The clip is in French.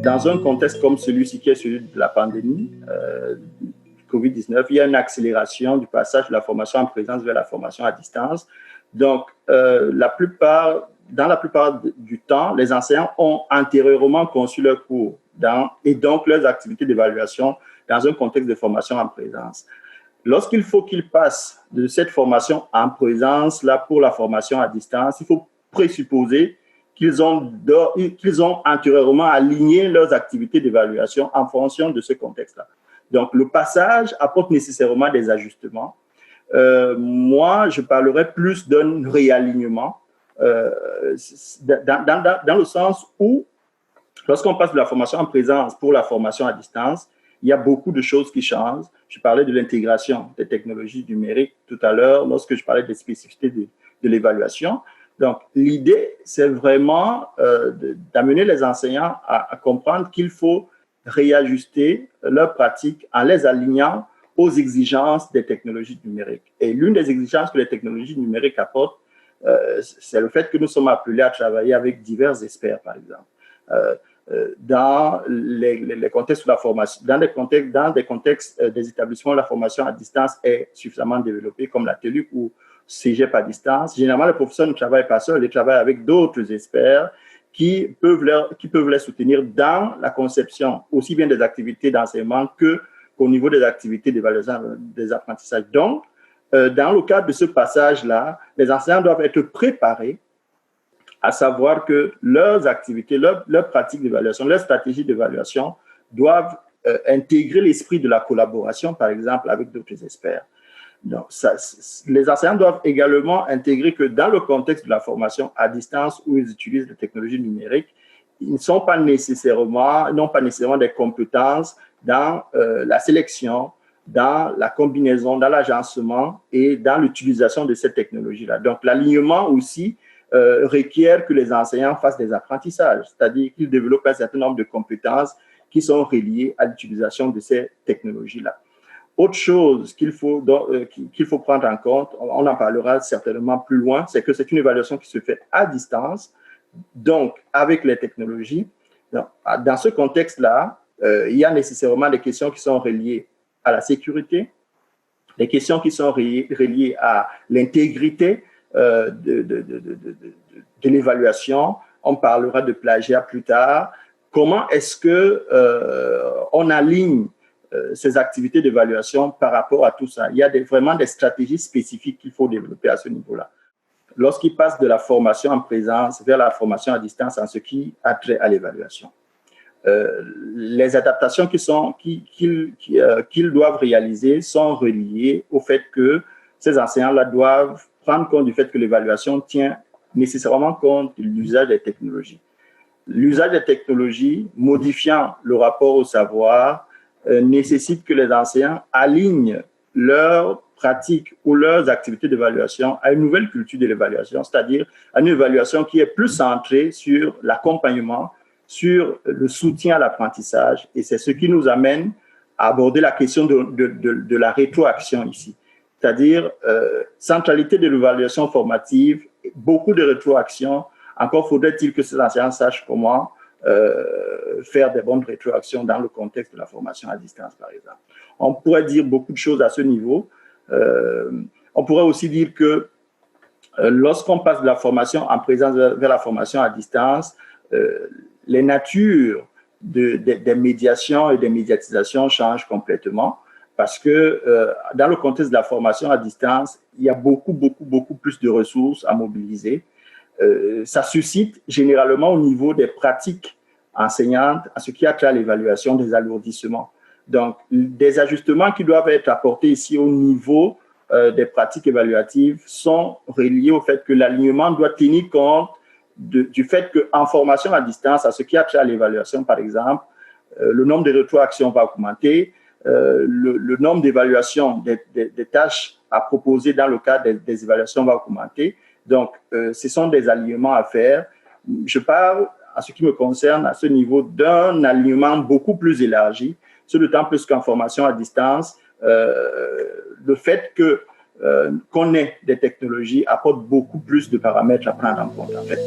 Dans un contexte comme celui-ci, qui est celui de la pandémie, Covid-19, il y a une accélération du passage de la formation en présence vers la formation à distance. Donc, dans la plupart du temps, les enseignants ont antérieurement conçu leurs cours et donc leurs activités d'évaluation dans un contexte de formation en présence. Lorsqu'il faut qu'ils passent de cette formation en présence là pour la formation à distance, il faut présupposer qu'ils ont antérieurement aligné leurs activités d'évaluation en fonction de ce contexte-là. Donc, le passage apporte nécessairement des ajustements. Moi, je parlerais plus d'un réalignement dans le sens où, lorsqu'on passe de la formation en présence pour la formation à distance, il y a beaucoup de choses qui changent. Je parlais de l'intégration des technologies numériques tout à l'heure lorsque je parlais des spécificités de l'évaluation. Donc, l'idée, c'est vraiment d'amener les enseignants à comprendre qu'il faut réajuster leurs pratiques en les alignant aux exigences des technologies numériques. Et l'une des exigences que les technologies numériques apportent, c'est le fait que nous sommes appelés à travailler avec divers experts, par exemple. Dans les contextes de la formation, dans des contextes des établissements où la formation à distance est suffisamment développée, comme la TELUC ou Cégep à distance, généralement, les professeurs ne travaillent pas seuls, ils travaillent avec d'autres experts qui peuvent les soutenir dans la conception aussi bien des activités d'enseignement qu'au niveau des activités d'évaluation des apprentissages. Donc, dans le cadre de ce passage-là, les enseignants doivent être préparés à savoir que leurs activités, leurs pratiques d'évaluation, leurs stratégies d'évaluation doivent intégrer l'esprit de la collaboration, par exemple, avec d'autres experts. Donc, les enseignants doivent également intégrer que dans le contexte de la formation à distance où ils utilisent les technologies numériques, ils n'ont pas nécessairement des compétences dans la sélection, dans la combinaison, dans l'agencement et dans l'utilisation de cette technologie-là. Donc, l'alignement aussi requiert que les enseignants fassent des apprentissages, c'est-à-dire qu'ils développent un certain nombre de compétences qui sont reliées à l'utilisation de ces technologies-là. Autre chose qu'il faut prendre en compte, on en parlera certainement plus loin, c'est que c'est une évaluation qui se fait à distance, donc avec les technologies. Dans ce contexte-là, il y a nécessairement des questions qui sont reliées à la sécurité, des questions qui sont reliées à l'intégrité de l'évaluation. On parlera de plagiat plus tard. Comment est-ce qu'on aligne ces activités d'évaluation par rapport à tout ça? Il y a vraiment des stratégies spécifiques qu'il faut développer à ce niveau-là. Lorsqu'ils passent de la formation en présence vers la formation à distance en ce qui a trait à l'évaluation. Les adaptations qu'ils doivent réaliser sont reliées au fait que ces enseignants-là doivent prendre compte du fait que l'évaluation tient nécessairement compte de l'usage des technologies. L'usage des technologies, modifiant le rapport au savoir, nécessite que les enseignants alignent leurs pratiques ou leurs activités d'évaluation à une nouvelle culture de l'évaluation, c'est-à-dire à une évaluation qui est plus centrée sur l'accompagnement, sur le soutien à l'apprentissage. Et c'est ce qui nous amène à aborder la question de la rétroaction ici. C'est-à-dire centralité de l'évaluation formative, beaucoup de rétroaction. Encore faudrait-il que ces enseignants sachent comment faire des bonnes rétroactions dans le contexte de la formation à distance, par exemple. On pourrait dire beaucoup de choses à ce niveau. On pourrait aussi dire que lorsqu'on passe de la formation en présence vers la formation à distance, les natures des médiations et des médiatisations changent complètement parce que dans le contexte de la formation à distance, il y a beaucoup plus de ressources à mobiliser. Ça suscite généralement au niveau des pratiques enseignantes, à ce qui a trait à l'évaluation, des alourdissements. Donc, des ajustements qui doivent être apportés ici au niveau des pratiques évaluatives sont reliés au fait que l'alignement doit tenir compte du fait qu'en formation à distance, à ce qui a trait à l'évaluation, par exemple, le nombre de rétroactions va augmenter, le nombre d'évaluations des tâches à proposer dans le cadre des évaluations va augmenter. Donc, ce sont des alignements à faire. Je parle, à ce qui me concerne, à ce niveau d'un alignement beaucoup plus élargi, ce d'autant plus qu'en formation à distance, le fait qu'on ait des technologies apporte beaucoup plus de paramètres à prendre en compte, en fait.